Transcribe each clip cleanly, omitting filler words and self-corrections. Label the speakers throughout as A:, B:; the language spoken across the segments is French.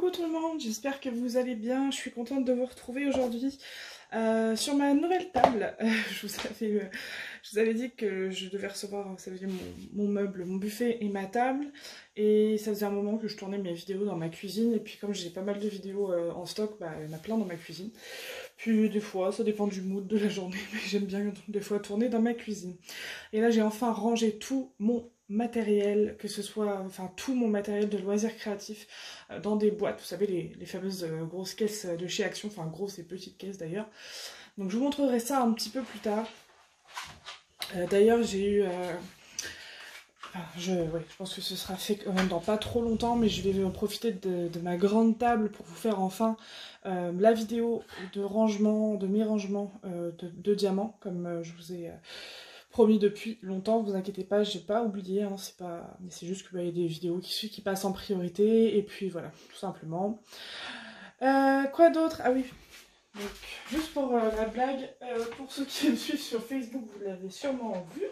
A: Coucou tout le monde, j'espère que vous allez bien. Je suis contente de vous retrouver aujourd'hui sur ma nouvelle table. Je vous avais dit que je devais recevoir, vous savez, mon meuble, mon buffet et ma table. Et ça faisait un moment que je tournais mes vidéos dans ma cuisine. Et puis comme j'ai pas mal de vidéos en stock, bah, il y en a plein dans ma cuisine. Puis des fois, ça dépend du mood de la journée, mais j'aime bien des fois tourner dans ma cuisine. Et là, j'ai enfin rangé tout mon matériel, que ce soit, enfin tout mon matériel de loisirs créatifs dans des boîtes, vous savez, les fameuses grosses caisses de chez Action, enfin grosses et petites caisses d'ailleurs. Donc je vous montrerai ça un petit peu plus tard. D'ailleurs, j'ai eu... je pense que ce sera fait quand même dans pas trop longtemps, mais je vais en profiter de ma grande table pour vous faire enfin la vidéo de rangement, de mes rangements de diamants, comme je vous ai promis depuis longtemps. Vous inquiétez pas, j'ai pas oublié, hein, mais c'est juste qu'il y a des vidéos qui passent en priorité, et puis voilà, tout simplement. Quoi d'autre? Ah oui, donc, juste pour la blague, pour ceux qui me suivent sur Facebook, vous l'avez sûrement vu.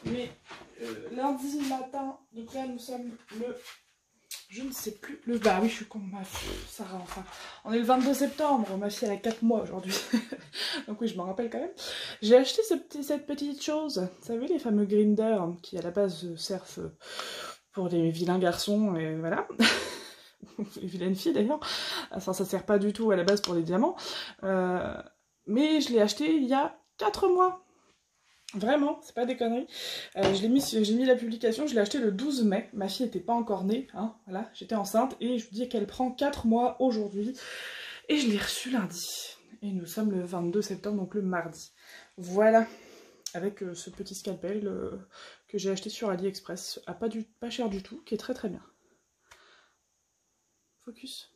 A: Mais lundi matin, donc là nous sommes le... Je ne sais plus. Bah oui, je suis con, ma fille, Sarah, enfin. On est le 22 septembre, ma fille elle a 4 mois aujourd'hui. Donc oui, je m'en rappelle quand même. J'ai acheté cette petite chose. Vous savez, les fameux grinders qui à la base servent pour les vilains garçons, et voilà. Les vilaines filles d'ailleurs. Enfin, ça sert pas du tout à la base pour les diamants. Mais je l'ai acheté il y a 4 mois. Vraiment, c'est pas des conneries. J'ai mis la publication, je l'ai acheté le 12 mai. Ma fille n'était pas encore née, hein, voilà, j'étais enceinte. Et je vous dis qu'elle prend 4 mois aujourd'hui. Et je l'ai reçu lundi. Et nous sommes le 22 septembre, donc le mardi. Voilà, avec ce petit scalpel que j'ai acheté sur AliExpress, à pas cher du tout, qui est très très bien. Focus.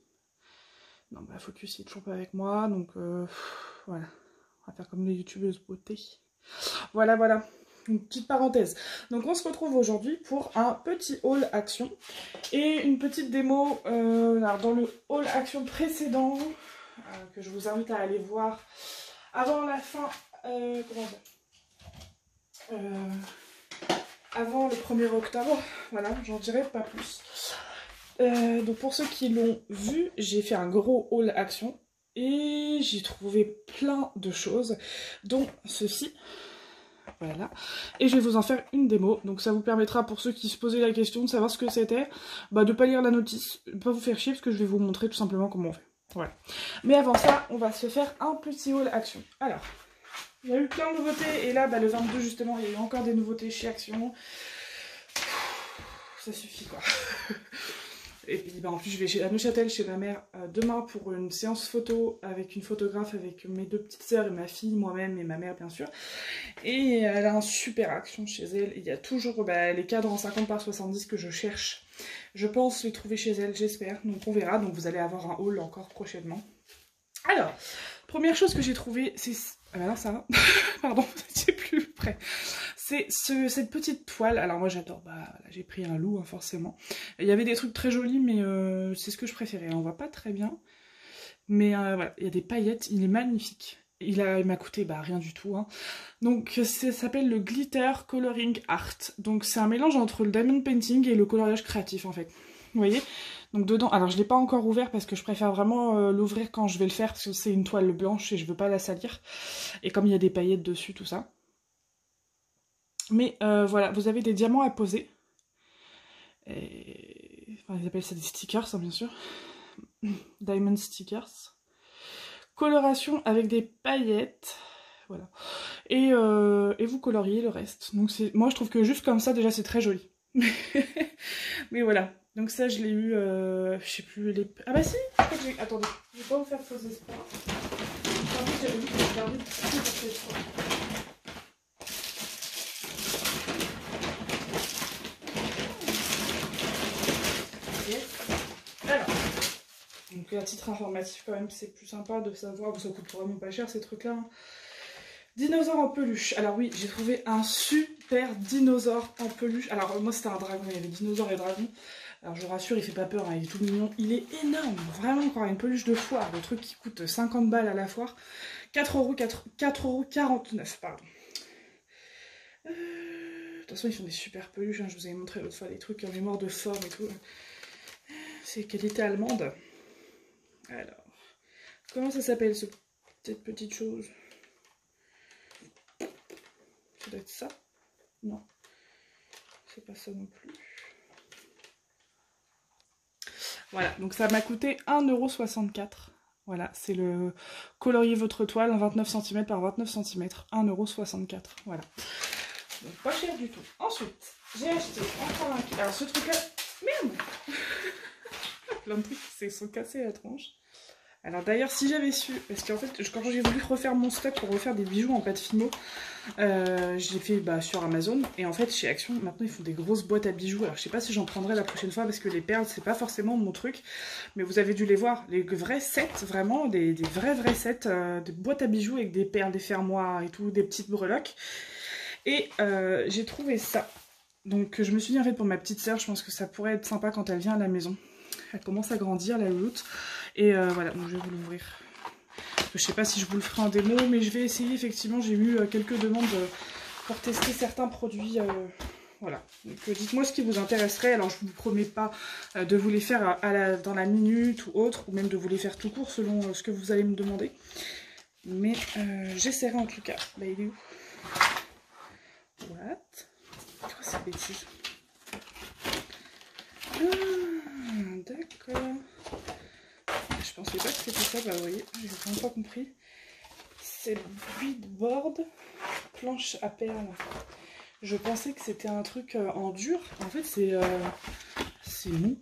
A: Non, bah Focus il est toujours pas avec moi, donc voilà. On va faire comme les youtubeuses beauté. Voilà, voilà. Une petite parenthèse. Donc on se retrouve aujourd'hui pour un petit haul action et une petite démo. Alors dans le haul action précédent, que je vous invite à aller voir avant la fin, avant le 1er octobre, voilà, j'en dirai pas plus. Donc pour ceux qui l'ont vu, j'ai fait un gros haul action et j'ai trouvé plein de choses, dont ceci. Voilà, et je vais vous en faire une démo, donc ça vous permettra pour ceux qui se posaient la question de savoir ce que c'était, bah de pas lire la notice, de pas vous faire chier parce que je vais vous montrer tout simplement comment on fait. Voilà. Mais avant ça, on va se faire un petit haul Action. Alors, il y a eu plein de nouveautés, et là, bah, le 22 justement, il y a eu encore des nouveautés chez Action. Ça suffit quoi. Et puis bah, en plus je vais à Neuchâtel chez ma mère demain pour une séance photo avec une photographe, avec mes 2 petites sœurs et ma fille, moi-même et ma mère bien sûr. Et elle a un super Action chez elle. Il y a toujours les cadres en 50 par 70 que je cherche. Je pense les trouver chez elle, j'espère. Donc on verra. Donc vous allez avoir un haul encore prochainement. Alors, première chose que j'ai trouvée, c'est... Ah bah non, ça va. Pardon, c'est plus près. C'est cette petite toile. Alors moi j'adore, bah là, j'ai pris un loup hein, forcément. Il y avait des trucs très jolis, mais c'est ce que je préférais. On voit pas très bien. Mais voilà, il y a des paillettes, il est magnifique. Il m'a coûté bah, rien du tout. Hein. Donc ça s'appelle le Glitter Coloring Art. Donc c'est un mélange entre le diamond painting et le coloriage créatif en fait. Vous voyez? Donc dedans, alors je ne l'ai pas encore ouvert parce que je préfère vraiment l'ouvrir quand je vais le faire parce que c'est une toile blanche et je veux pas la salir. Et comme il y a des paillettes dessus, tout ça. Mais voilà, vous avez des diamants à poser. Et... Enfin, ils appellent ça des stickers, hein, bien sûr. Diamond stickers. Coloration avec des paillettes. Voilà. Et vous coloriez le reste. Donc moi je trouve que juste comme ça, déjà c'est très joli. Mais voilà. Donc ça je l'ai eu, je sais plus les... Ah bah si, attendez, je vais pas vous faire faux espoir. En fait j'avais vu que j'ai gardé tout pour cette fois. Alors, donc à titre informatif quand même, c'est plus sympa de savoir, ça coûte vraiment pas cher ces trucs-là. Hein. Dinosaure en peluche. Alors oui, j'ai trouvé un super dinosaure en peluche. Alors moi c'était un dragon, il y avait dinosaure et dragon. Alors je vous rassure, il fait pas peur, hein, il est tout mignon. Il est énorme, vraiment encore une peluche de foire, le truc qui coûte 50 balles à la foire. 4,49 €, pardon. De toute façon, ils font des super peluches, hein, je vous avais montré l'autre fois les trucs en mémoire de forme et tout. c'est qualité allemande. Alors, comment ça s'appelle cette petite chose? Ça doit être ça? Non, c'est pas ça non plus. Voilà, donc ça m'a coûté 1,64 €. Voilà, c'est le colorier votre toile, 29 cm par 29 cm, 1,64 €. Voilà. Donc pas cher du tout. Ensuite, j'ai acheté encore un... Alors ce truc-là... Merde. Plein de trucs qui se sont cassés à la tronche. Alors d'ailleurs, si j'avais su, parce qu'en fait, quand j'ai voulu refaire mon stock pour refaire des bijoux en pâte fimo, je l'ai fait sur Amazon, et en fait, chez Action, maintenant, ils font des grosses boîtes à bijoux. Alors je sais pas si j'en prendrai la prochaine fois, parce que les perles, c'est pas forcément mon truc, mais vous avez dû les voir, les vrais sets, vraiment, des vrais sets, des boîtes à bijoux avec des perles, des fermoirs et tout, des petites breloques. Et j'ai trouvé ça. Donc je me suis dit, en fait, pour ma petite sœur, je pense que ça pourrait être sympa quand elle vient à la maison. Elle commence à grandir, la louloute. Et voilà, donc je vais vous l'ouvrir. Je sais pas si je vous le ferai en démo, mais je vais essayer. Effectivement, j'ai eu quelques demandes pour tester certains produits. Voilà. Donc dites-moi ce qui vous intéresserait. Alors je ne vous promets pas de vous les faire dans la minute ou autre, ou même de vous les faire tout court selon ce que vous allez me demander. Mais j'essaierai en tout cas. Bah il est où? What? C'est quoi cette bêtise? Ah, d'accord. Je pensais pas que c'était ça, bah vous voyez, j'ai vraiment pas compris. C'est beadboard, planche à perles. Je pensais que c'était un truc en dur. En fait, c'est mou.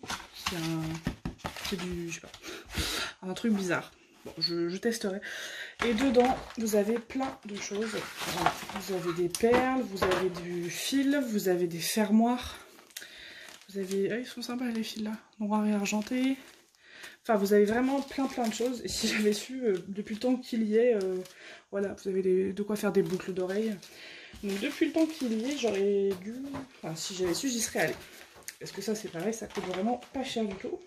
A: C'est du, je sais pas, un truc bizarre. Bon, je testerai. Et dedans, vous avez plein de choses. Voilà. Vous avez des perles, vous avez du fil, vous avez des fermoirs. Vous avez... Ah, ils sont sympas les fils là, noir et argenté. Enfin, vous avez vraiment plein de choses. Et si j'avais su, depuis le temps qu'il y est, voilà, vous avez de quoi faire des boucles d'oreilles. Donc depuis le temps qu'il y est, j'aurais dû... Enfin, si j'avais su, j'y serais allée. Parce que ça, c'est pareil, ça coûte vraiment pas cher du tout.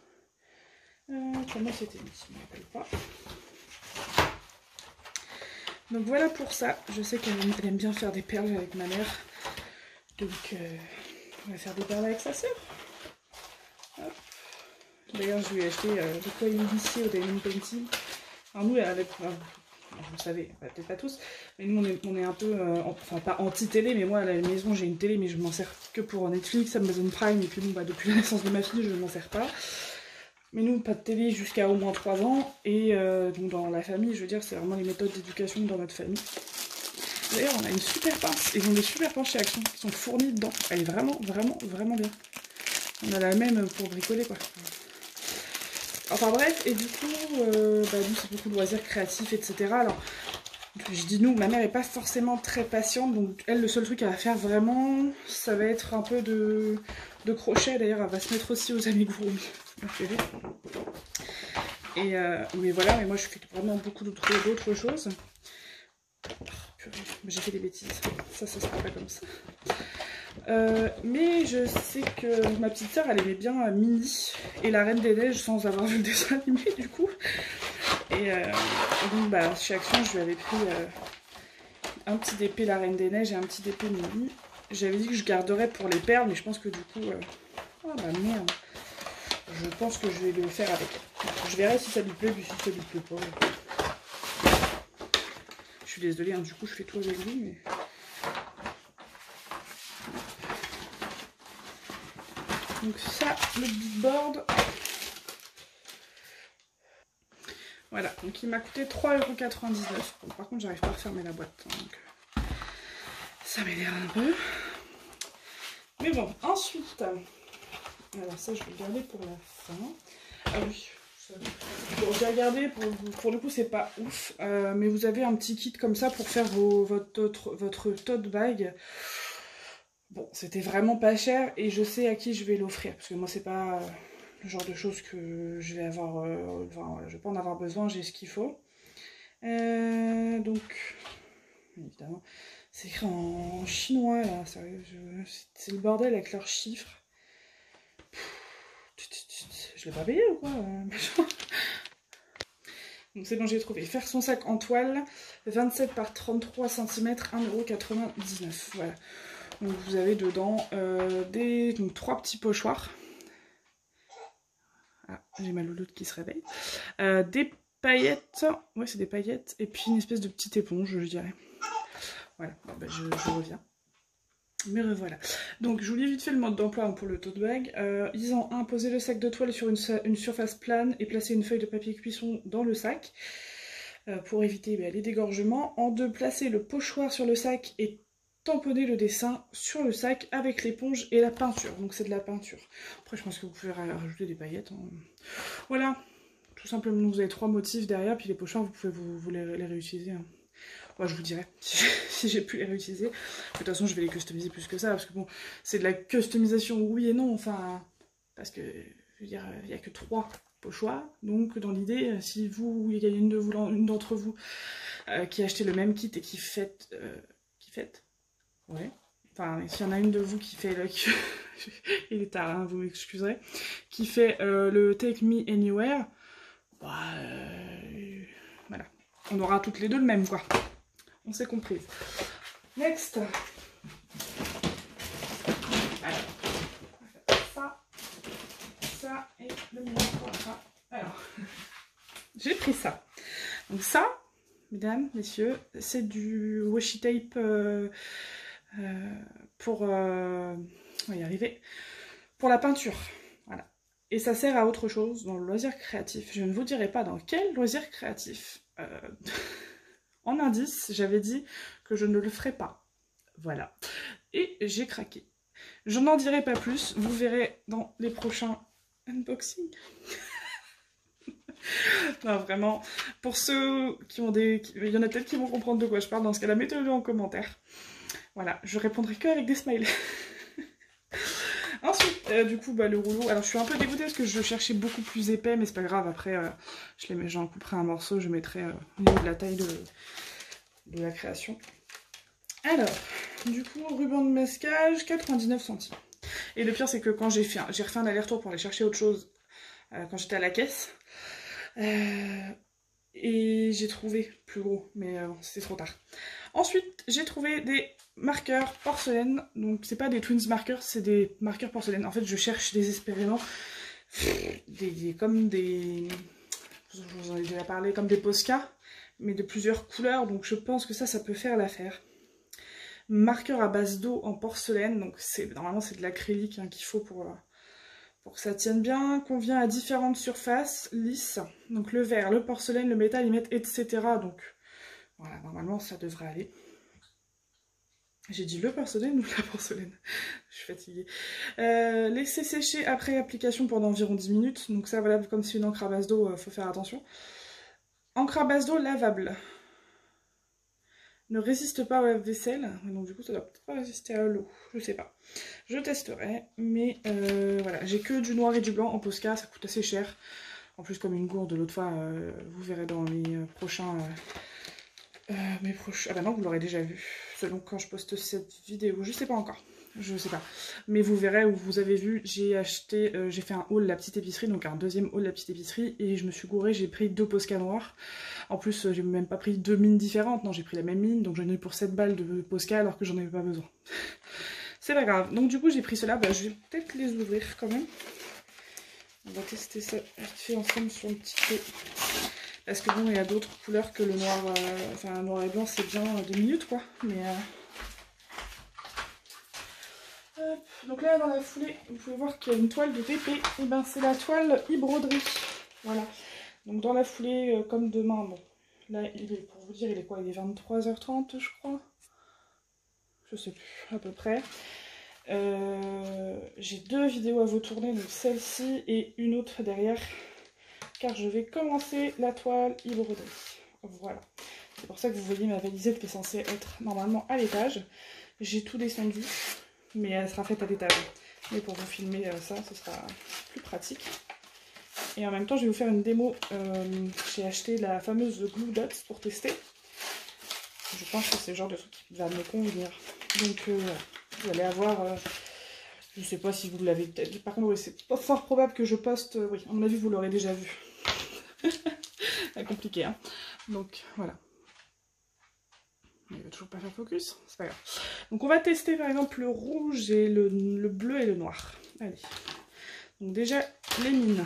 A: Comment c'était mis, je ne me rappelle pas. Donc voilà pour ça. Je sais qu'elle aime bien faire des perles avec ma mère. Donc on va faire des perles avec sa sœur. D'ailleurs, je lui ai acheté de quoi initier au diamond painting. Alors nous, avec... vous le savez, peut-être pas tous, mais nous on est un peu, enfin pas anti-télé, mais moi à la maison j'ai une télé, mais je m'en sers que pour Netflix, Amazon Prime, et puis bon, bah, depuis la naissance de ma fille, je ne m'en sers pas. Mais nous, pas de télé jusqu'à au moins 3 ans, et donc dans la famille, je veux dire, c'est vraiment les méthodes d'éducation dans notre famille. D'ailleurs, on a une super pince, ils ont des super pinces chez Action, qui sont fournies dedans. Elle est vraiment bien. On a la même pour bricoler, quoi. Enfin bref, et du coup, nous c'est beaucoup de loisirs créatifs, etc. Alors, je dis nous, ma mère n'est pas forcément très patiente, donc elle, le seul truc qu'elle va faire vraiment, ça va être un peu de crochet. D'ailleurs, elle va se mettre aussi aux amigurumi. Et mais voilà, mais moi je fais vraiment beaucoup d'autres choses. Oh, j'ai fait des bêtises, ça sera pas comme ça. Mais je sais que ma petite sœur elle aimait bien Minnie et la Reine des Neiges sans avoir vu le dessin animé du coup. Et donc bah, chez Action je lui avais pris un petit DP la Reine des Neiges et un petit DP Minnie. J'avais dit que je garderais pour les perles, mais je pense que du coup... Oh bah merde. Je pense que je vais le faire avec. Je verrai si ça lui plaît, puis si ça lui plaît pas. Je suis désolée, hein, du coup je fais tout avec lui, mais... Donc ça, le beadboard. Voilà, donc il m'a coûté 3,99 €. Bon, par contre, j'arrive pas à refermer la boîte. Donc ça m'énerve un peu. Mais bon, ensuite... Alors ça, je vais le garder pour la fin. Ah oui, ça... Bon, j'ai regardé, pour le coup, c'est pas ouf. Mais vous avez un petit kit comme ça pour faire votre tote bag. Bon, c'était vraiment pas cher et je sais à qui je vais l'offrir. Parce que moi, c'est pas le genre de choses que je vais avoir... enfin, je vais pas en avoir besoin, j'ai ce qu'il faut. Donc, évidemment, c'est écrit en chinois, là. C'est le bordel avec leurs chiffres. Je l'ai pas payé ou quoi? Donc c'est bon, j'ai trouvé. Faire son sac en toile, 27 par 33 cm, 1,99 €. Voilà. Donc vous avez dedans donc 3 petits pochoirs. Ah, j'ai ma louloute qui se réveille. Des paillettes, ouais c'est des paillettes, et puis une espèce de petite éponge, je dirais. Voilà, bon, bah, je reviens. Mais revoilà. Donc je vous lis vite fait le mode d'emploi pour le tote bag. Ils ont imposé le sac de toile sur une surface plane et placé une feuille de papier cuisson dans le sac pour éviter les dégorgements. En 2, placer le pochoir sur le sac et tamponner le dessin sur le sac avec l'éponge et la peinture. Donc c'est de la peinture. Après je pense que vous pouvez rajouter des paillettes. Hein. Voilà, tout simplement vous avez 3 motifs derrière, puis les pochoirs vous pouvez vous les réutiliser. Hein. Moi, je vous dirai si j'ai pu les réutiliser. De toute façon, je vais les customiser plus que ça, parce que bon, c'est de la customisation oui et non, enfin, parce que, je veux dire, il n'y a que 3 pochoirs, donc dans l'idée, si vous, il y a une d'entre vous qui a acheté le même kit et qui fête, ouais, enfin, s'il y en a une de vous qui fait, il est tard, hein, vous m'excuserez, qui fait le Take Me Anywhere, bah, voilà, on aura toutes les deux le même, quoi. On s'est compris. Next. Alors, on va faire ça et le mien. Voilà. Alors, j'ai pris ça. Donc ça, mesdames, messieurs, c'est du washi tape pour, on va y arriver, pour la peinture. Voilà. Et ça sert à autre chose dans le loisir créatif. Je ne vous dirai pas dans quel loisir créatif. En indice, j'avais dit que je ne le ferais pas. Voilà. Et j'ai craqué. Je n'en dirai pas plus. Vous verrez dans les prochains unboxings. Non, vraiment. Pour ceux qui ont des... Il y en a peut-être qui vont comprendre de quoi je parle. Dans ce cas-là, mettez-le en commentaire. Voilà. Je répondrai que avec des smileys. Ensuite, du coup, le rouleau. Alors, je suis un peu dégoûtée parce que je cherchais beaucoup plus épais, mais c'est pas grave. Après, j'en couperai un morceau, je mettrai au niveau de la taille de la création. Alors, du coup, ruban de masquage, 99 centimes. Et le pire, c'est que quand j'ai refait un aller-retour pour aller chercher autre chose quand j'étais à la caisse, et j'ai trouvé plus gros, mais c'était trop tard. Ensuite, j'ai trouvé des marqueurs porcelaine. Donc, c'est pas des twins markers, c'est des marqueurs porcelaine. En fait, je cherche désespérément comme des... Je vous en ai déjà parlé, comme des Posca, mais de plusieurs couleurs. Donc, je pense que ça peut faire l'affaire. Marqueur à base d'eau en porcelaine. Donc, normalement, c'est de l'acrylique qu'il faut pour que ça tienne bien. Convient à différentes surfaces lisses. Donc, le verre, le porcelaine, le métal, etc. Donc, voilà, normalement, ça devrait aller. J'ai dit le porcelaine ou la porcelaine? Je suis fatiguée. Laisser sécher après application pendant environ 10 minutes. Donc ça, voilà, comme c'est une encre à base d'eau, faut faire attention. Encre à base d'eau lavable. Ne résiste pas au lave-vaisselle. Donc du coup, ça doit peut-être pas résister à l'eau. Je sais pas. Je testerai. Mais voilà, j'ai que du noir et du blanc en Posca. Ça coûte assez cher. En plus, comme une gourde l'autre fois, vous verrez dans mes prochains... Ah bah non, vous l'aurez déjà vu. Selon quand je poste cette vidéo, je sais pas encore. Je sais pas. Mais vous verrez où vous avez vu, j'ai acheté, j'ai fait un haul La Petite Épicerie, donc un deuxième haul La Petite Épicerie, et je me suis gourée, j'ai pris 2 Posca noirs. En plus, j'ai même pas pris 2 mines différentes, non, j'ai pris la même mine, donc j'en ai eu pour 7 balles de Posca alors que j'en avais pas besoin. C'est pas grave. Donc du coup, j'ai pris cela, je vais peut-être les ouvrir quand même. On va tester ça vite fait ensemble sur le petit feu. Parce que bon, il y a d'autres couleurs que le noir, enfin le noir et blanc c'est bien 2 minutes quoi, mais... Hop. Donc là dans la foulée, vous pouvez voir qu'il y a une toile de TP, et ben c'est la toile e-broderie, voilà. Donc dans la foulée, comme demain, bon, là il est, pour vous dire, il est quoi? Il est 23h30 je crois, je sais plus, à peu près. J'ai 2 vidéos à vous tourner, donc celle-ci et une autre derrière. Car je vais commencer la toile e-broderie. Voilà. C'est pour ça que vous voyez ma valisette qui est censée être normalement à l'étage. J'ai tout descendu, mais elle sera faite à l'étage. Mais pour vous filmer ça, ce sera plus pratique. Et en même temps, je vais vous faire une démo. J'ai acheté la fameuse Glue Dots pour tester. Je pense que c'est le genre de truc qui va me convenir. Donc vous allez avoir... je sais pas si vous l'avez peut-être... Par contre, oui, c'est pas fort probable que je poste... oui, à mon avis, vous l'aurez déjà vu. C'est compliqué, hein. Donc, voilà. Il va toujours pas faire focus, c'est pas grave. Donc, on va tester, par exemple, le rouge et le bleu et le noir. Allez. Donc, déjà, les mines.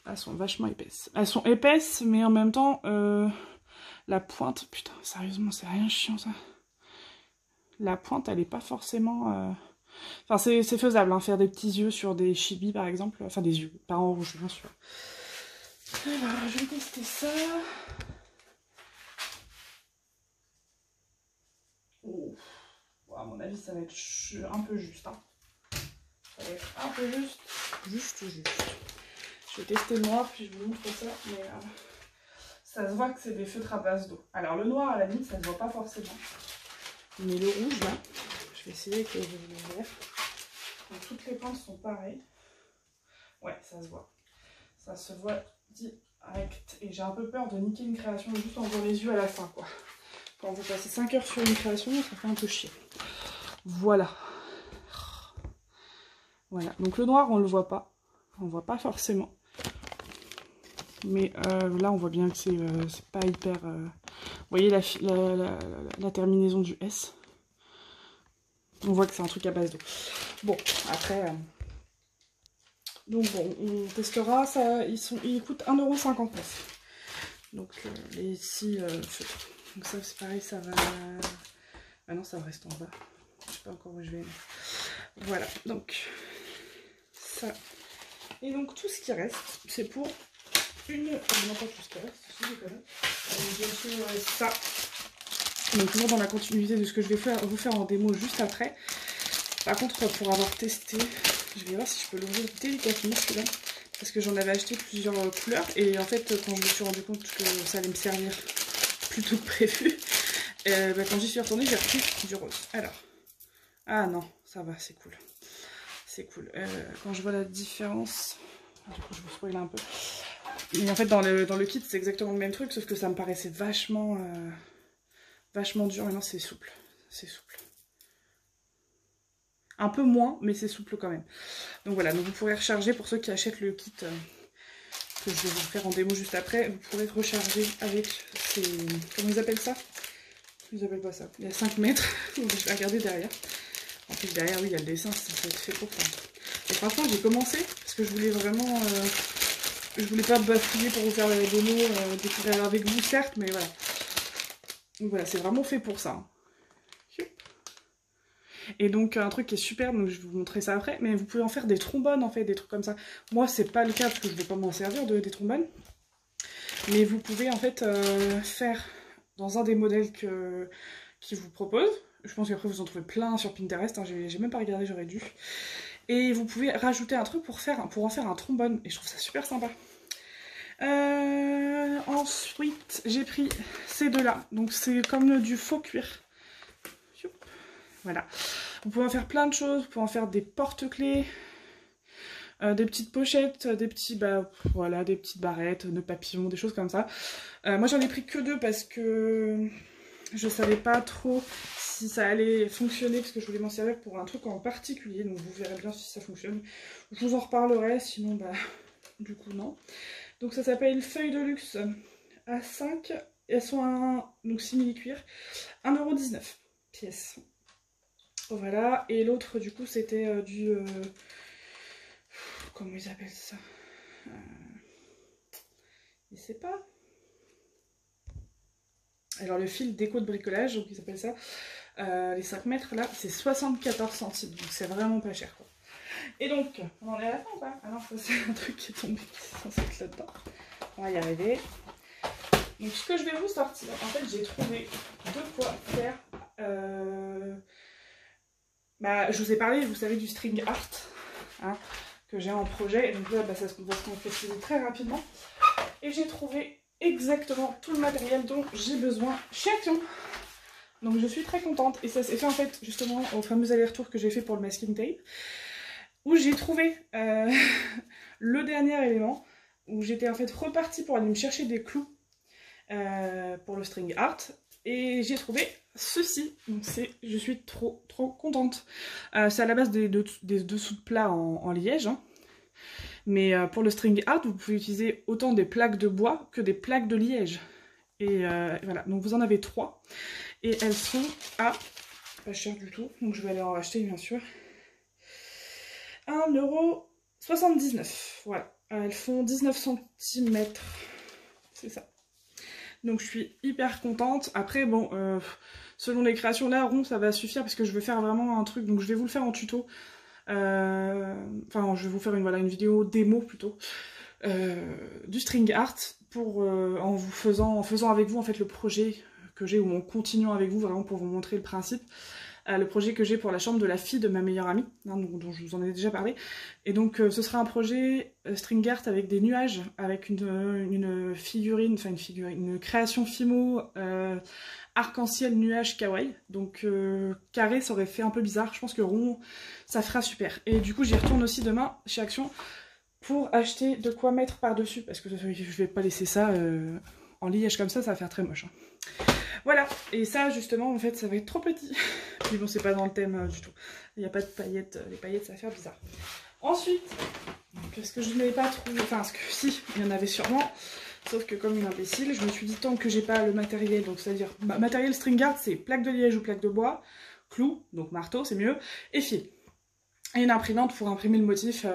A: Elles sont vachement épaisses. Elles sont épaisses, mais en même temps, la pointe... Putain, sérieusement, c'est rien chiant, ça. La pointe, elle est pas forcément... Enfin, c'est faisable, hein, faire des petits yeux sur des chibis, par exemple. Enfin, des yeux, pas en rouge, bien sûr. Alors, je vais tester ça. Oh. Bon, à mon avis, ça va être un peu juste. Hein. Ça va être un peu juste. Juste. Je vais tester le noir, puis je vous montre ça. Mais ça se voit que c'est des feutres à base d'eau. Alors, le noir, à la limite, ça se voit pas forcément. Mais le rouge, là, je vais essayer avec le vert. Donc, toutes les pointes sont pareilles. Ouais, ça se voit. Ça se voit direct. Et j'ai un peu peur de niquer une création juste en faisant les yeux à la fin, quoi. Quand vous passez 5 heures sur une création, ça fait un peu chier. Voilà. Voilà. Donc le noir, on le voit pas. On voit pas forcément. Mais là, on voit bien que c'est pas hyper... Vous voyez la terminaison du S. On voit que c'est un truc à base d'eau. Bon, après... Donc bon, on testera. Ça, ils coûtent 1,59 €. Donc les 6 feutres. Donc ça, c'est pareil, ça va... Ah non, ça reste en bas. Je sais pas encore où je vais. Voilà, donc... Ça. Et donc tout ce qui reste, c'est pour une... Non, pas tout ce qui reste, si je connais. Bien sûr, ça. Donc toujours dans la continuité de ce que je vais vous faire en démo juste après. Par contre, pour avoir testé, je vais voir si je peux l'ouvrir délicatement celui-là. Parce que j'en avais acheté plusieurs couleurs. Et en fait, quand je me suis rendu compte que ça allait me servir plus tôt que prévu, quand j'y suis retournée, j'ai repris du rose. Alors, ah non, ça va, c'est cool. C'est cool. Quand je vois la différence, du coup je vous spoil un peu. Mais en fait dans le kit c'est exactement le même truc, sauf que ça me paraissait vachement dur. Maintenant c'est souple. C'est souple. Un peu moins, mais c'est souple quand même. Donc voilà, donc vous pourrez recharger pour ceux qui achètent le kit que je vais vous faire en démo juste après. Vous pourrez recharger avec ces... Comment ils appellent ça? Ils appellent pas ça. Il y a 5 mètres. Donc je vais regarder derrière. En plus derrière, oui, il y a le dessin, ça va être fait pour ça. Et franchement, j'ai commencé parce que je voulais vraiment... je voulais pas bafouiller pour vous faire la démo, découvrir avec vous, certes, mais voilà. Donc voilà, c'est vraiment fait pour ça. Et donc, un truc qui est super, donc je vais vous montrer ça après, mais vous pouvez en faire des trombones, en fait, des trucs comme ça. Moi, c'est pas le cas parce que je vais pas m'en servir des trombones. Mais vous pouvez, en fait, faire dans un des modèles qu'ils vous proposent. Je pense qu'après, vous en trouvez plein sur Pinterest, hein, j'ai même pas regardé, j'aurais dû. Et vous pouvez rajouter un truc pour en faire un trombone, et je trouve ça super sympa. Ensuite, j'ai pris ces deux-là, donc c'est comme du faux cuir. Voilà. Vous pouvez en faire plein de choses, vous pouvez en faire des porte-clés, des petites pochettes, des petits, voilà, des petites barrettes, nœuds papillons, des choses comme ça. Moi j'en ai pris que 2 parce que je savais pas trop si ça allait fonctionner, parce que je voulais m'en servir pour un truc en particulier, donc vous verrez bien si ça fonctionne. Je vous en reparlerai, sinon du coup non. Donc ça s'appelle Feuille de luxe A5, elles sont donc simili-cuir, 1,19 € pièce. Voilà, et l'autre du coup c'était du... comment ils appellent ça, je sais pas. Alors le fil déco de bricolage, donc ils appellent ça, les 5 mètres là, c'est 74 centimes, donc c'est vraiment pas cher quoi. Et donc, on en est à la fin ou pas? Ah non, ça c'est un truc qui est tombé, qui est censé être là-dedans. On va y arriver. Donc ce que je vais vous sortir, en fait j'ai trouvé de quoi faire... je vous ai parlé, vous savez, du string art, hein, que j'ai en projet. Et donc là, ça va se concrétiser très rapidement. Et j'ai trouvé exactement tout le matériel dont j'ai besoin chez Action. Donc je suis très contente. Et ça s'est fait en fait justement au fameux aller-retour que j'ai fait pour le masking tape, où j'ai trouvé le dernier élément, où j'étais en fait repartie pour aller me chercher des clous pour le string art. Et j'ai trouvé ceci, donc je suis trop contente. C'est à la base des dessous de plat en liège, hein. Mais pour le string art, vous pouvez utiliser autant des plaques de bois que des plaques de liège. Et voilà, donc vous en avez 3. Et elles sont à pas cher du tout, donc je vais aller en racheter bien sûr. 1,99 €. 79, voilà. Elles font 19 cm, c'est ça. Donc je suis hyper contente. Après bon, selon les créations là, rond ça va suffire parce que je veux faire vraiment un truc. Donc je vais vous le faire en tuto. Enfin je vais vous faire voilà, une vidéo démo plutôt. Du string art pour, en faisant avec vous en fait le projet que j'ai ou en continuant avec vous vraiment pour vous montrer le principe. Le projet que j'ai pour la chambre de la fille de ma meilleure amie, hein, dont je vous en ai déjà parlé. Et donc ce sera un projet string art avec des nuages, avec une figurine, enfin une création Fimo arc-en-ciel nuage kawaii. Donc carré ça aurait fait un peu bizarre, je pense que rond ça fera super. Et du coup j'y retourne aussi demain chez Action pour acheter de quoi mettre par-dessus, parce que je vais pas laisser ça en liège comme ça va faire très moche. Hein. Voilà, et ça justement en fait ça va être trop petit. Mais bon c'est pas dans le thème du tout. Il n'y a pas de paillettes, les paillettes ça va faire bizarre. Ensuite, ce que je n'avais pas trouvé, enfin ce que si, il y en avait sûrement, sauf que comme une imbécile, je me suis dit tant que j'ai pas le matériel, donc c'est-à-dire matériel string art c'est plaque de liège ou plaque de bois, clou, donc marteau c'est mieux, et fil. Et une imprimante pour imprimer le motif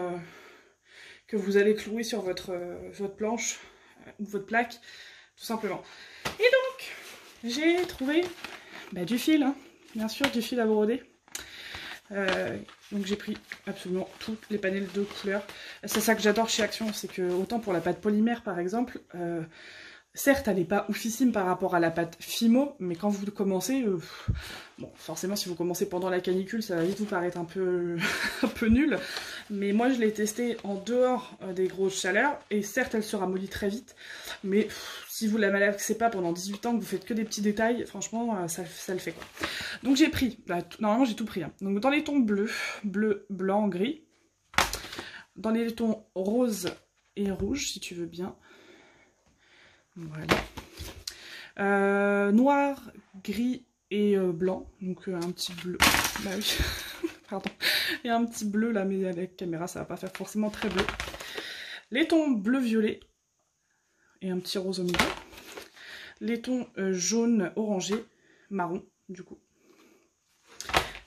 A: que vous allez clouer sur votre planche ou votre plaque, tout simplement. Et donc, j'ai trouvé du fil, hein, bien sûr, du fil à broder. Donc j'ai pris absolument toutes les panels de couleurs. C'est ça que j'adore chez Action, c'est que autant pour la pâte polymère par exemple, certes elle n'est pas oufissime par rapport à la pâte Fimo, mais quand vous commencez, bon forcément si vous commencez pendant la canicule ça va vite vous paraître un peu, un peu nul, mais moi je l'ai testé en dehors des grosses chaleurs, et certes elle se ramollit très vite, mais si vous la malaxez pas pendant 18 ans, que vous faites que des petits détails, franchement ça le fait quoi. Donc j'ai pris, normalement j'ai tout pris, hein. Donc dans les tons bleus, bleu, blanc, gris, dans les tons rose et rouge si tu veux bien, voilà, noir, gris et blanc, donc un petit bleu, bah oui, pardon, il y a un petit bleu là mais avec la caméra ça va pas faire forcément très bleu, les tons bleu-violet et un petit rose au milieu, les tons jaune, orangé, marron du coup,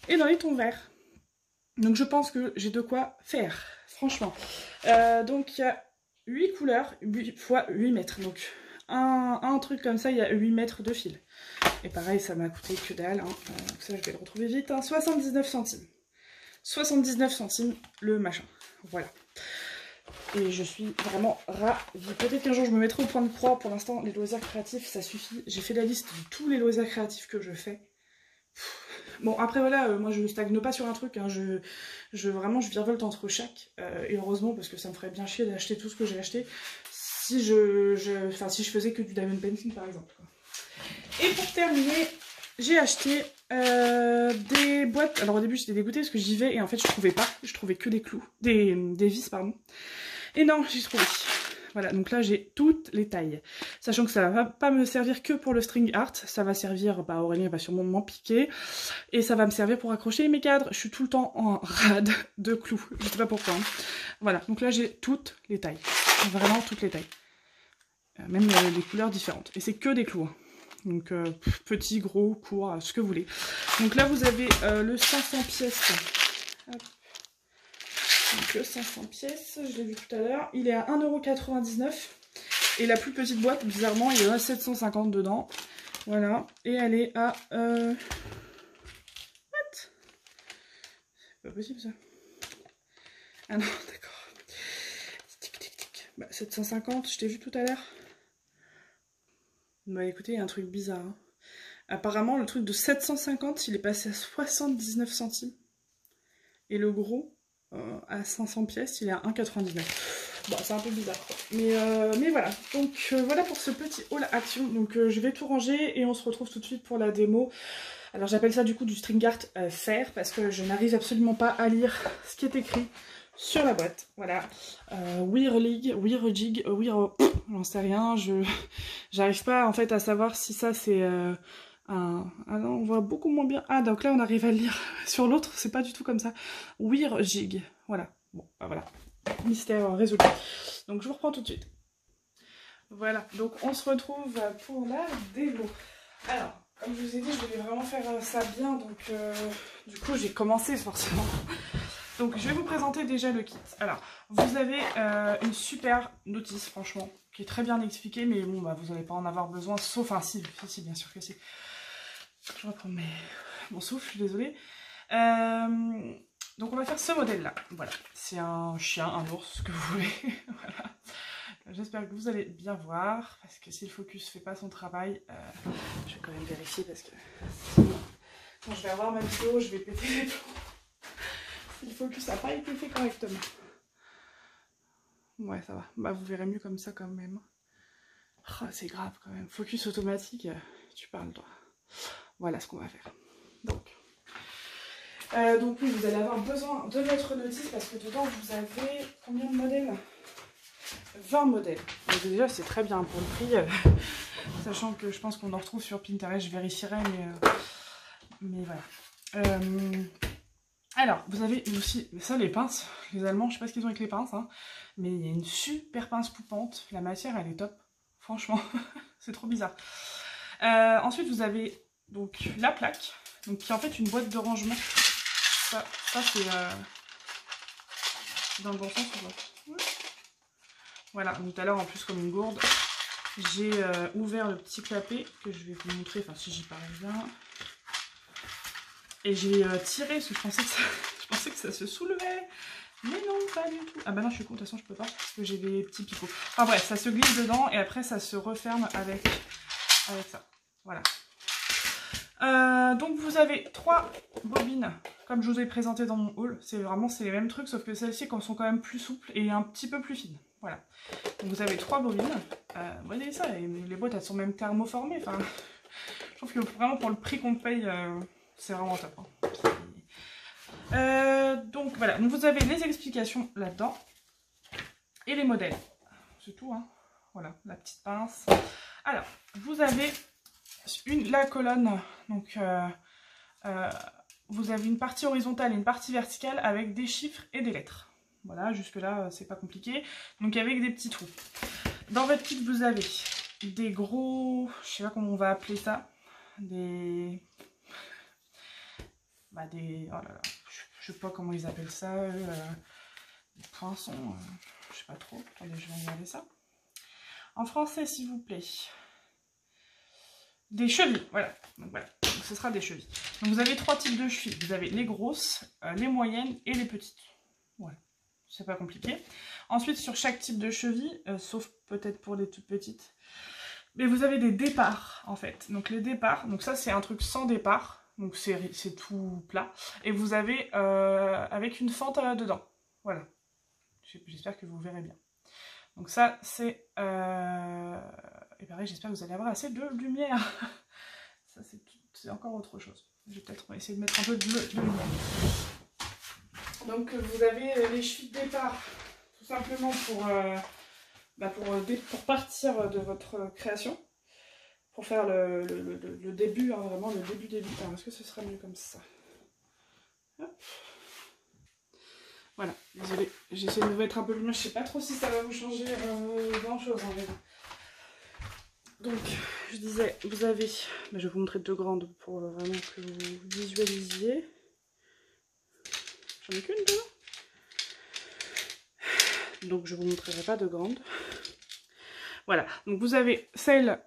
A: et dans les tons verts. Donc je pense que j'ai de quoi faire, franchement. Donc il y a 8 couleurs, 8 x 8 mètres, donc un truc comme ça, il y a 8 mètres de fil. Et pareil, ça m'a coûté que dalle, hein. Donc ça je vais le retrouver vite, hein. 79 centimes. 79 centimes le machin, voilà. Et je suis vraiment ravie. Peut-être qu'un jour je me mettrai au point de croix, pour l'instant les loisirs créatifs ça suffit. J'ai fait la liste de tous les loisirs créatifs que je fais. Bon après voilà, moi je stagne pas sur un truc, hein. Vraiment je virevolte entre chaque, et heureusement parce que ça me ferait bien chier d'acheter tout ce que j'ai acheté si si je faisais que du diamond painting par exemple. Et pour terminer, j'ai acheté des boîtes. Alors au début j'étais dégoûtée parce que j'y vais et en fait je trouvais pas, je trouvais que des clous, des vis pardon. Et non, j'ai trouvé. Voilà, donc là j'ai toutes les tailles. Sachant que ça va pas me servir que pour le string art, ça va servir, Aurélien va sûrement m'en piquer, et ça va me servir pour accrocher mes cadres. Je suis tout le temps en rade de clous, je sais pas pourquoi. Hein. Voilà, donc là j'ai toutes les tailles, vraiment toutes les tailles. Même les couleurs différentes, et c'est que des clous. Hein. Donc petit, gros, court, ce que vous voulez. Donc là vous avez le 500 pièces. Hop. Donc le 500 pièces, je l'ai vu tout à l'heure, il est à 1,99 €. Et la plus petite boîte, bizarrement, il y en a 750 dedans. Voilà, et elle est à... What? C'est pas possible ça. Ah non, d'accord. Tic, tic, tic. 750, je t'ai vu tout à l'heure. Bah écoutez, il y a un truc bizarre. Hein. Apparemment, le truc de 750, il est passé à 79 centimes. Et le gros... à 500 pièces, il est à 1,99 €. Bon, c'est un peu bizarre quoi. Mais voilà, donc voilà pour ce petit haul Action. Donc je vais tout ranger et on se retrouve tout de suite pour la démo. Alors j'appelle ça du coup du string art faire parce que je n'arrive absolument pas à lire ce qui est écrit sur la boîte. Voilà, Whirlig, j'en sais rien, j'arrive pas en fait à savoir si ça c'est... Ah non, on voit beaucoup moins bien. Ah, donc là, on arrive à le lire. Sur l'autre, c'est pas du tout comme ça. Whirlig. Voilà. Bon, voilà. Mystère résolu. Donc, je vous reprends tout de suite. Voilà. Donc, on se retrouve pour la démo. Alors, comme je vous ai dit, je voulais vraiment faire ça bien. Donc, du coup, j'ai commencé forcément Donc je vais vous présenter déjà le kit. Alors, vous avez une super notice, franchement, qui est très bien expliquée, mais bon, bah, vous n'allez pas en avoir besoin, sauf, enfin si, bien sûr que si. Je reprends mon souffle, je suis désolée. Donc on va faire ce modèle-là. Voilà, c'est un chien, un ours, ce que vous voulez. Voilà. J'espère que vous allez bien voir, parce que si le focus fait pas son travail, je vais quand même vérifier, parce que sinon, quand je vais avoir ma vidéo, je vais péter les plombs. Si le focus n'a pas été fait correctement. Ouais, ça va. Bah, vous verrez mieux comme ça quand même. Oh, c'est grave quand même. Focus automatique, tu parles toi. Voilà ce qu'on va faire. Donc oui, vous allez avoir besoin de votre notice parce que dedans vous avez combien de modèles? 20 modèles. Donc déjà c'est très bien pour le prix, sachant que je pense qu'on en retrouve sur Pinterest, je vérifierai, mais voilà. Alors, vous avez aussi, ça les pinces, les Allemands, je sais pas ce qu'ils ont avec les pinces, hein, mais il y a une super pince poupante, la matière elle est top, franchement, c'est trop bizarre. Ensuite vous avez donc la plaque, donc qui est en fait une boîte de rangement. Ça c'est dans le bon sens ou pas? Voilà, donc tout à l'heure en plus comme une gourde, j'ai ouvert le petit clapet que je vais vous montrer, enfin si j'y parviens. Et j'ai tiré parce que je pensais que ça se soulevait. Mais non, pas du tout. Ah bah non, je suis con, de toute façon je peux pas parce que j'ai des petits picots. Enfin bref, ça se glisse dedans et après ça se referme avec ça. Voilà. Donc vous avez 3 bobines, comme je vous ai présenté dans mon haul. C'est les mêmes trucs, sauf que celles-ci sont quand même plus souples et un petit peu plus fines. Voilà. Donc vous avez 3 bobines. Vous voyez ça, les boîtes elles sont même thermoformées. Enfin, je trouve que vraiment pour le prix qu'on paye, c'est vraiment top. Hein. Donc voilà, donc vous avez les explications là-dedans et les modèles. C'est tout, hein. Voilà, la petite pince. Alors, vous avez la colonne, donc vous avez une partie horizontale et une partie verticale avec des chiffres et des lettres. Voilà, jusque là c'est pas compliqué. Donc avec des petits trous. Dans votre kit vous avez des gros, je sais pas comment on va appeler ça, des oh là là, je sais pas comment ils appellent ça, des poinçons, je sais pas trop. Attendez, je vais regarder ça. En français s'il vous plaît. Des chevilles, voilà. Donc voilà, donc ce sera des chevilles. Donc vous avez 3 types de chevilles. Vous avez les grosses, les moyennes et les petites. Voilà, c'est pas compliqué. Ensuite, sur chaque type de cheville, sauf peut-être pour les toutes petites, mais vous avez des départs en fait. Donc les départs, donc ça c'est un truc sans départ, donc c'est tout plat. Et vous avez avec une fente dedans. Voilà. J'espère que vous verrez bien. Donc ça c'est... Et pareil, j'espère que vous allez avoir assez de lumière. Ça c'est encore autre chose. Je vais peut-être essayer de mettre un peu de lumière. Donc vous avez les chevilles de départ, tout simplement pour partir de votre création. Pour faire le début, hein, vraiment le début. Est-ce que ce sera mieux comme ça? Hop. Voilà, désolée, j'essaie de vous mettre un peu de lumière, je sais pas trop si ça va vous changer grand chose en fait. Donc, je disais, vous avez, je vais vous montrer 2 grandes pour vraiment que vous visualisiez. J'en ai qu'une dedans. Donc je vous montrerai pas de grandes. Voilà, donc vous avez celle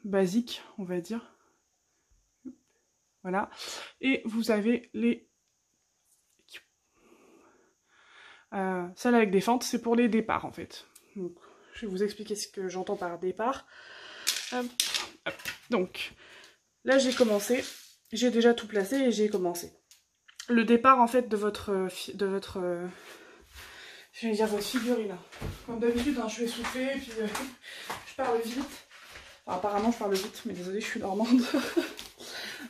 A: basique, on va dire. Voilà, et vous avez les... celle avec des fentes, c'est pour les départs en fait. Donc, je vais vous expliquer ce que j'entends par départ. Donc, là j'ai commencé, j'ai déjà tout placé et j'ai commencé. Le départ en fait de votre je vais dire votre figurine. Comme d'habitude, hein, je vais souffler et puis je parle vite. Enfin, apparemment je parle vite, mais désolée, je suis normande.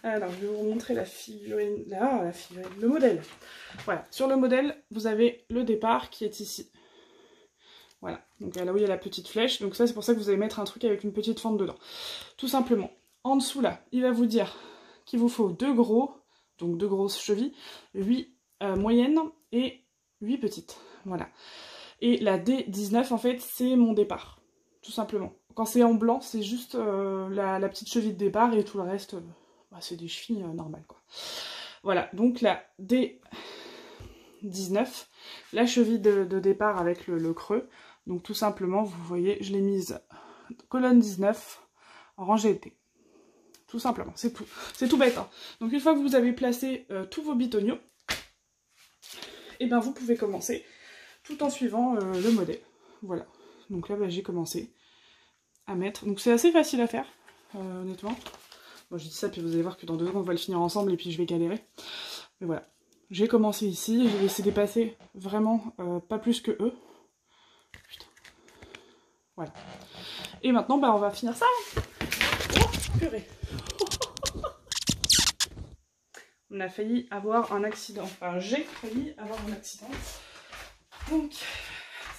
A: Alors, je vais vous montrer la figurine. Là, la figurine, le modèle. Voilà, sur le modèle, vous avez le départ qui est ici. Voilà, donc là où il y a la petite flèche. Donc ça, c'est pour ça que vous allez mettre un truc avec une petite fente dedans. Tout simplement. En dessous, là, il va vous dire qu'il vous faut 2 gros, donc 2 grosses chevilles, 8 moyennes et 8 petites. Voilà. Et la D19, en fait, c'est mon départ. Tout simplement. Quand c'est en blanc, c'est juste la petite cheville de départ et tout le reste, c'est des chevilles normales, quoi. Voilà, donc la D... 19, la cheville de départ avec le creux. Donc tout simplement, vous voyez, je l'ai mise colonne 19, rangée T. Tout simplement, c'est tout bête. Hein. Donc une fois que vous avez placé tous vos bitonio, et ben vous pouvez commencer tout en suivant le modèle. Voilà. Donc là, bah, j'ai commencé à mettre. Donc c'est assez facile à faire, honnêtement. Bon, je dis ça, puis vous allez voir que dans 2 secondes, on va le finir ensemble et puis je vais galérer. Mais voilà. J'ai commencé ici, j'ai laissé dépasser vraiment pas plus que eux. Putain. Voilà. Et maintenant, bah, on va finir ça. Oh, purée. On a failli avoir un accident. Enfin, j'ai failli avoir un accident. Donc,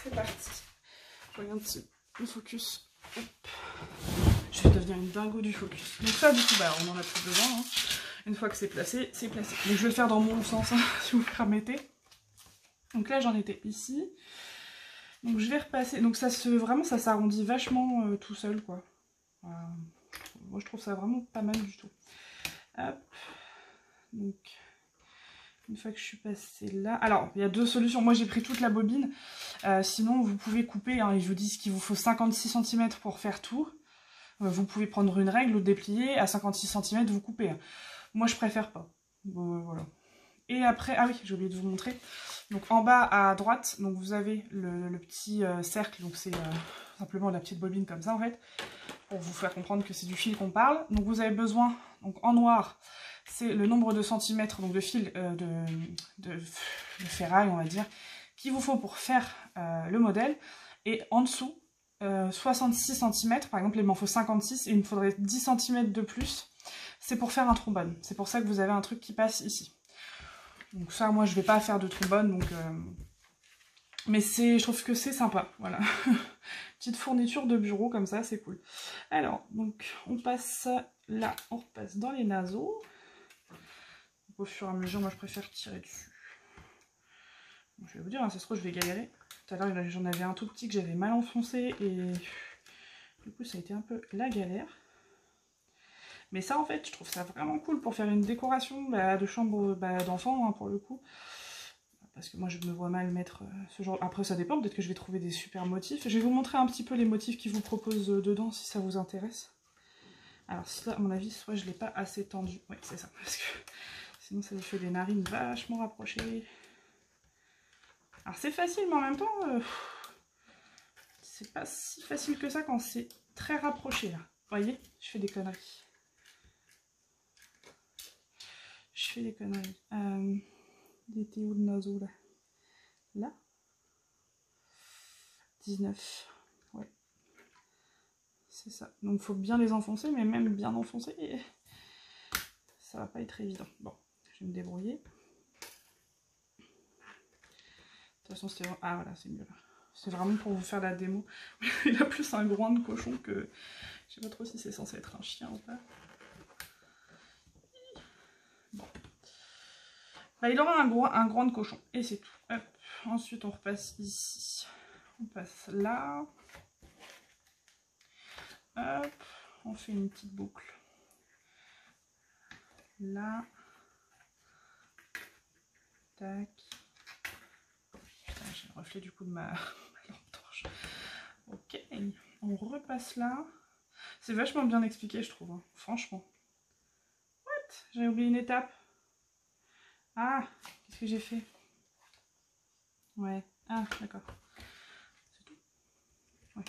A: c'est parti. Je regarde le focus. Hop. Je vais devenir une dingo du focus. Donc ça, du coup, bah, on en a plus besoin. Hein. Une fois que c'est placé, c'est placé. Donc je vais le faire dans mon sens, hein, si vous permettez. Donc là, j'en étais ici. Donc je vais repasser. Donc ça vraiment, ça s'arrondit vachement tout seul, quoi. Moi, je trouve ça vraiment pas mal du tout. Hop. Donc, une fois que je suis passée là... Alors, il y a 2 solutions. Moi, j'ai pris toute la bobine. Sinon, vous pouvez couper. Hein, ils vous disent qu'il vous faut 56 cm pour faire tout. Vous pouvez prendre une règle ou déplier. À 56 cm, vous coupez. Moi, je préfère pas. Bon, voilà. Et après... Ah oui, j'ai oublié de vous montrer. Donc, en bas à droite, donc vous avez le petit cercle. Donc, c'est simplement la petite bobine comme ça, en fait. Pour vous faire comprendre que c'est du fil qu'on parle. Donc, vous avez besoin... Donc, en noir... C'est le nombre de centimètres, donc de fil de ferraille, on va dire, qu'il vous faut pour faire le modèle. Et en dessous, 66 cm, par exemple, il m'en faut 56 et il me faudrait 10 cm de plus. C'est pour faire un trombone. C'est pour ça que vous avez un truc qui passe ici. Donc ça, moi, je vais pas faire de trombone, donc... Mais je trouve que c'est sympa, voilà. Petite fourniture de bureau, comme ça, c'est cool. Alors, donc, on passe là, on repasse dans les naseaux. Au fur et à mesure, moi je préfère tirer dessus. Bon, je vais vous dire, hein, ça se trouve, je vais galérer. Tout à l'heure, j'en avais un tout petit que j'avais mal enfoncé et du coup, ça a été un peu la galère. Mais ça, en fait, je trouve ça vraiment cool pour faire une décoration de chambre d'enfant, hein, pour le coup. Parce que moi, je me vois mal mettre ce genre... Après, ça dépend, peut-être que je vais trouver des super motifs. Je vais vous montrer un petit peu les motifs qu'ils vous proposent dedans, si ça vous intéresse. Alors, là, à mon avis, soit je ne l'ai pas assez tendu. Oui, c'est ça, parce que... Sinon, ça lui fait des narines vachement rapprochées. Alors, c'est facile, mais en même temps, c'est pas si facile que ça quand c'est très rapproché, là. Vous voyez, je fais des conneries. Je fais des conneries. Il était où le naseau, là? Là 19. Ouais. C'est ça. Donc, il faut bien les enfoncer, mais même bien enfoncer, ça va pas être évident. Bon, je vais me débrouiller. De toute façon, c'était... Ah, voilà, c'est mieux, là. C'est vraiment pour vous faire la démo. Il a plus un groin de cochon que... Je sais pas trop si c'est censé être un chien ou pas. Bon. Bah, il aura un groin de cochon. Et c'est tout. Hop. Ensuite, on repasse ici. On passe là. Hop. On fait une petite boucle. Là. Tac. Putain, j'ai le reflet du coup de ma lampe torche. Ok. On repasse là. C'est vachement bien expliqué, je trouve. Hein. Franchement. What? J'ai oublié une étape. Ah, qu'est-ce que j'ai fait? Ouais. Ah, d'accord. C'est tout. Ouais.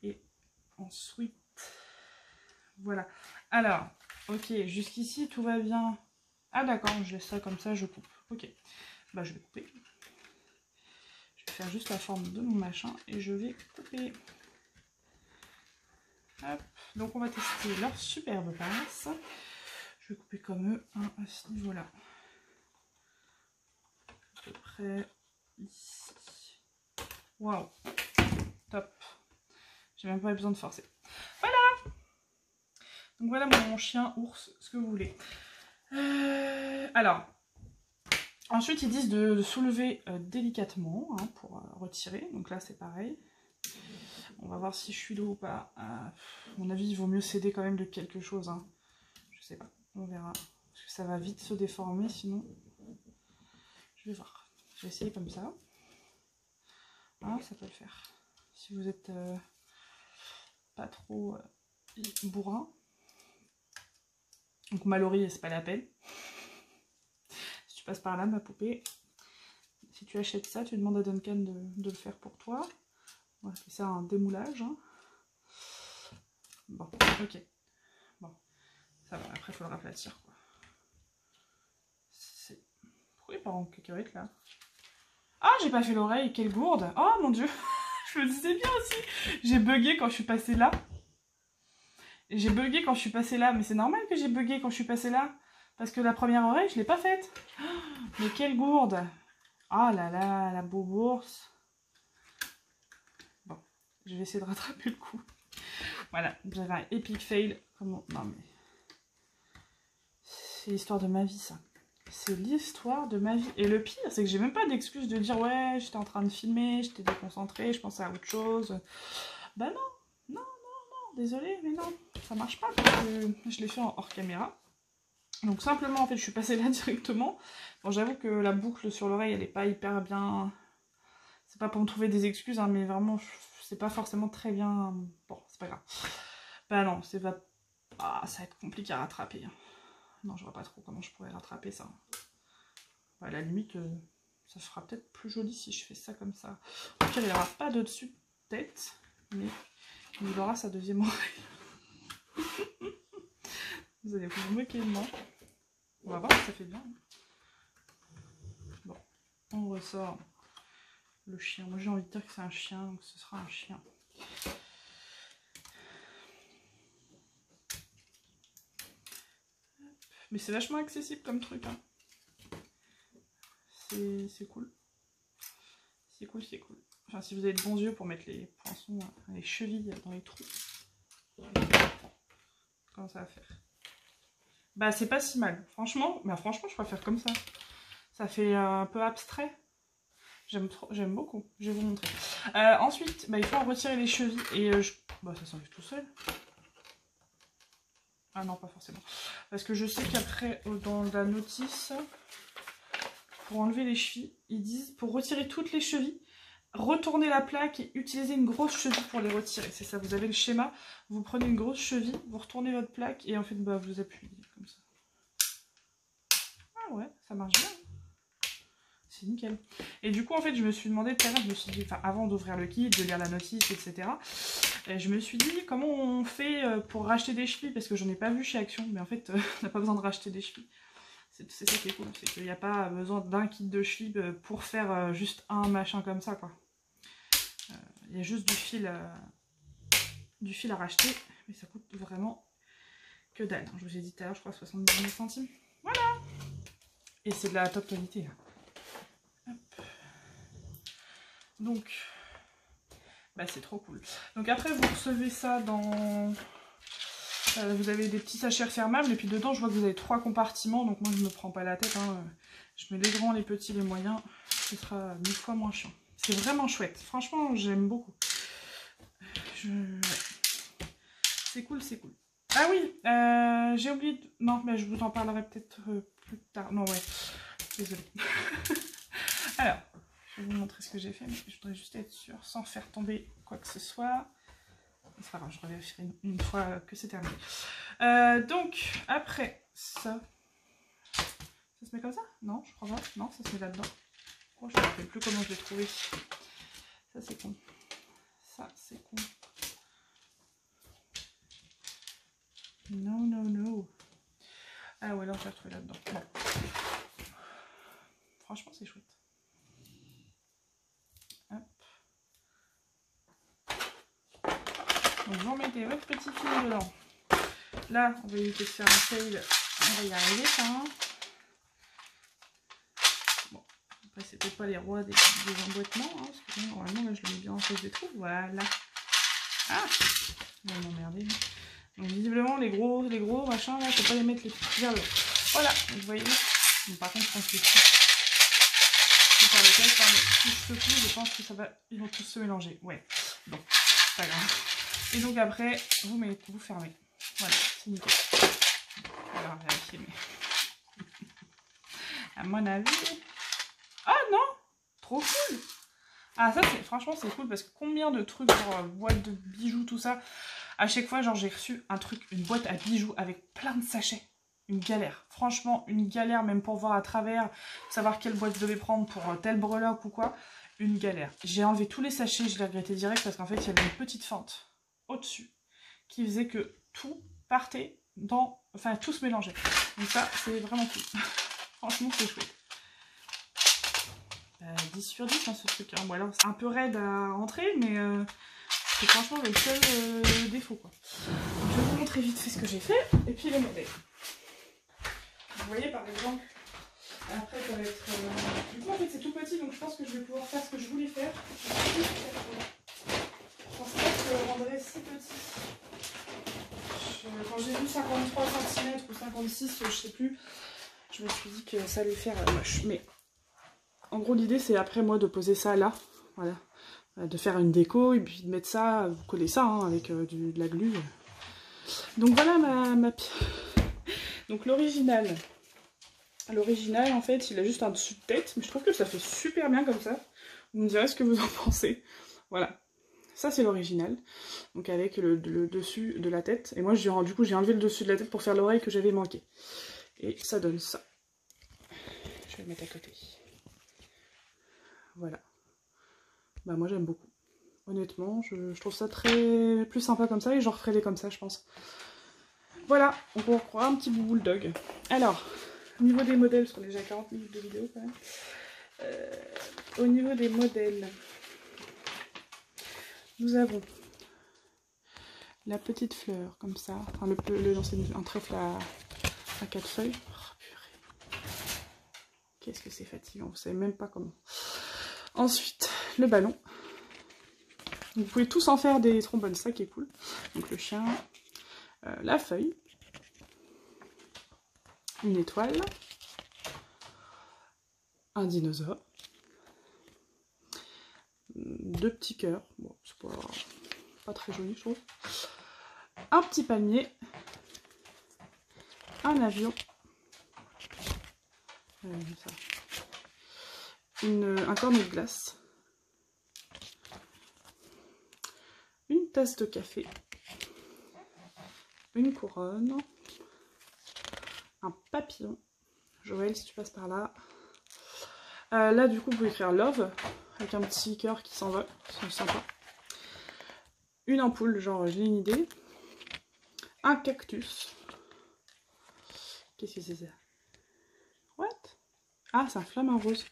A: Et ensuite, voilà. Alors, ok, jusqu'ici, tout va bien. Ah, d'accord, je laisse ça comme ça, je coupe. Ok. Bah, je vais couper. Je vais faire juste la forme de mon machin et je vais couper. Hop. Donc, on va tester leur superbe pince. Je vais couper comme eux, hein, à ce niveau-là. À peu près ici. Waouh. Top. J'ai même pas besoin de forcer. Voilà. Donc voilà mon chien, ours, ce que vous voulez. Alors, ensuite ils disent de soulever délicatement, hein, pour retirer. Donc là c'est pareil. On va voir si je suis dos ou pas. À mon avis, il vaut mieux céder quand même de quelque chose. Hein. Je sais pas, on verra. Parce que ça va vite se déformer sinon. Je vais voir. Je vais essayer comme ça. Ah, ça peut le faire. Si vous êtes pas trop bourrin. Donc Mallory, c'est pas la peine. Si tu passes par là, ma poupée, si tu achètes ça, tu demandes à Duncan de le faire pour toi. On va faire ça un démoulage. Hein. Bon, ok. Bon, ça va. Après, il faut le raplatir, quoi. Pourquoi il part en cacahuète, là? Ah, j'ai pas fait l'oreille, quelle gourde! Oh, mon Dieu! Je me disais bien aussi. J'ai bugué quand je suis passée là. J'ai bugué quand je suis passée là. Mais c'est normal que j'ai bugué quand je suis passée là. Parce que la première oreille, je l'ai pas faite. Mais quelle gourde! Ah là là, la bourse. Bon, je vais essayer de rattraper le coup. Voilà, j'avais un epic fail. Comment... Non mais... C'est l'histoire de ma vie, ça. C'est l'histoire de ma vie. Et le pire, c'est que j'ai même pas d'excuse de dire « Ouais, j'étais en train de filmer, j'étais déconcentrée, je pensais à autre chose. » Bah non, désolée, mais non. Ça marche pas parce que je l'ai fait en hors caméra. Donc simplement, en fait, je suis passée là directement. Bon, j'avoue que la boucle sur l'oreille, elle est pas hyper bien... C'est pas pour me trouver des excuses, hein, mais vraiment, c'est pas forcément très bien... Bon, c'est pas grave. Bah non, c'est va... Ah, ça va être compliqué à rattraper. Non, je vois pas trop comment je pourrais rattraper ça. Bah, à la limite, ça sera peut-être plus joli si je fais ça comme ça. Au pire, il n'y aura pas de dessus de tête, mais il aura sa deuxième oreille. Vous allez vous moquer de moi. On va voir si ça fait bien. Bon, on ressort le chien. Moi, j'ai envie de dire que c'est un chien, donc ce sera un chien. Mais c'est vachement accessible comme truc. Hein. C'est cool. C'est cool, c'est cool. Enfin, si vous avez de bons yeux pour mettre les poinçons, les chevilles dans les trous. Comment ça va faire? Bah, c'est pas si mal. Franchement, franchement, je préfère comme ça. Ça fait un peu abstrait. J'aime beaucoup. Je vais vous montrer. Ensuite, bah, il faut en retirer les chevilles. Et bah, ça s'enlève tout seul. Ah non, pas forcément. Parce que je sais qu'après, dans la notice, pour enlever les chevilles, ils disent pour retirer toutes les chevilles, retournez la plaque et utilisez une grosse cheville pour les retirer. C'est ça, vous avez le schéma. Vous prenez une grosse cheville, vous retournez votre plaque et en fait, bah, vous appuyez comme ça. Ah ouais, ça marche bien. C'est nickel. Et du coup, en fait, je me suis demandé tout à l'heure, je me suis dit, enfin, avant d'ouvrir le kit, de lire la notice, etc. Je me suis dit, comment on fait pour racheter des chevilles? Parce que j'en ai pas vu chez Action, mais en fait, on n'a pas besoin de racheter des chevilles. C'est ça qui est cool, c'est qu'il n'y a pas besoin d'un kit de chevilles pour faire juste un machin comme ça, quoi. Il y a juste du fil à racheter, mais ça coûte vraiment que dalle. Je vous ai dit tout à l'heure, je crois 79 centimes. Voilà! Et c'est de la top qualité. Hop. Donc, bah c'est trop cool. Donc après, vous recevez ça dans... vous avez des petits sachets refermables, et puis dedans, je vois que vous avez 3 compartiments, donc moi, je me prends pas la tête. Hein. Je mets les grands, les petits, les moyens. Ce sera 1000 fois moins chiant. C'est vraiment chouette. Franchement, j'aime beaucoup. C'est cool, c'est cool. Ah oui, j'ai oublié de... Non, mais je vous en parlerai peut-être plus tard. Non, ouais. Désolée. Alors, je vais vous montrer ce que j'ai fait, mais je voudrais juste être sûre, sans faire tomber quoi que ce soit. C'est pas grave, je revérifierai une fois que c'est terminé. Donc, après ça... Ça se met comme ça? Non, je crois pas. Non, ça se met là-dedans. Oh, je ne me rappelle plus comment je l'ai trouvé. Ça, c'est con. Ça, c'est con. Non, non, non. Ah ouais, là, on peut retrouver là-dedans. Bon. Franchement, c'est chouette. Hop. Donc, vous mettez votre petit fil dedans. Là, on va éviter de faire un fail. On va y arriver, ça. Hein. Bon. Après, c'est peut-être pas les rois des emboîtements. Hein, parce que normalement, là, je le mets bien en face des trous. Voilà. Ah! On va m'emmerder. Donc visiblement les gros machins là, je peux pas les mettre les petits vers le haut. Voilà, vous voyez. Donc, par contre, je pense que si je vais faire le test, hein, mais si je secoue, je pense que ça va. Ils vont tous se mélanger. Ouais. Bon, pas grave. Et donc après, vous fermez. Voilà, c'est nickel. On va vérifier, mais à mon avis. Ah non, trop cool. Ah ça franchement c'est cool parce que combien de trucs genre boîte de bijoux tout ça, à chaque fois genre j'ai reçu un truc, une boîte à bijoux avec plein de sachets. Une galère, franchement une galère même pour voir à travers, savoir quelle boîte je devais prendre pour tel breloque ou quoi, une galère. J'ai enlevé tous les sachets, je l'ai regretté direct parce qu'en fait il y avait une petite fente au-dessus qui faisait que tout partait dans, enfin tout se mélangeait. Donc ça c'est vraiment cool, franchement c'est chouette. 10 sur 10 hein, ce truc, hein. Bon alors c'est un peu raide à rentrer mais c'est franchement le seul défaut quoi. Donc, je vais vous montrer vite fait ce que j'ai fait et puis les modèles. Vous voyez par exemple, après ça va être... Du coup en fait c'est tout petit donc je pense que je vais pouvoir faire ce que je voulais faire. Je pense pas que je le rendrai si petit. Quand j'ai vu 53 cm ou 56, je sais plus, je me suis dit que ça allait faire moche. Mais en gros l'idée c'est après moi de poser ça là, voilà. De faire une déco et puis de mettre ça, vous collez ça hein, avec de la glu. Donc voilà ma donc l'original. L'original en fait il a juste un dessus de tête, mais je trouve que ça fait super bien comme ça. Vous me direz ce que vous en pensez. Voilà. Ça c'est l'original. Donc avec le dessus de la tête. Et moi du coup j'ai enlevé le dessus de la tête pour faire l'oreille que j'avais manqué. Et ça donne ça. Je vais le mettre à côté. Voilà. Bah moi j'aime beaucoup. Honnêtement, je trouve ça très plus sympa comme ça et j'en referai des comme ça je pense. Voilà, on peut croire un petit bulldog. Alors, au niveau des modèles, parce qu'on est déjà à 40 minutes de vidéo quand même. Au niveau des modèles, nous avons la petite fleur comme ça. Enfin, c'est un trèfle à 4 feuilles. Oh, purée. Qu'est-ce que c'est fatigant, vous savez même pas comment. Ensuite, le ballon. Vous pouvez tous en faire des trombones, ça qui est cool. Donc le chien, la feuille, une étoile, un dinosaure, 2 petits cœurs, bon c'est pas très joli je trouve, un petit palmier, un avion, un cornet de glace, une tasse de café, une couronne, un papillon, Joël si tu passes par là, là du coup vous pouvez écrire love, avec un petit cœur qui s'envole, c'est sympa, une ampoule, genre j'ai une idée, un cactus, qu'est-ce que c'est ça? What? Ah c'est un flamant rose,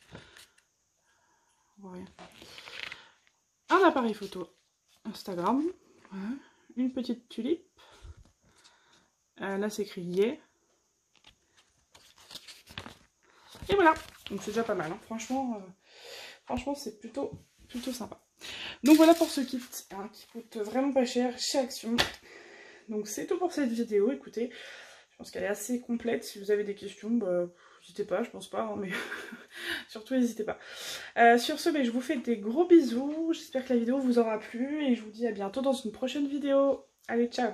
A: on voit rien. Un appareil photo Instagram, voilà. Une petite tulipe, là c'est écrit yeah. Et voilà, donc c'est déjà pas mal, hein. Franchement c'est plutôt sympa. Donc voilà pour ce kit, hein, qui coûte vraiment pas cher chez Action. Donc c'est tout pour cette vidéo, écoutez, je pense qu'elle est assez complète. Si vous avez des questions, bah, n'hésitez pas, je pense pas, hein, mais surtout n'hésitez pas. Sur ce, je vous fais des gros bisous, j'espère que la vidéo vous aura plu et je vous dis à bientôt dans une prochaine vidéo. Allez, ciao!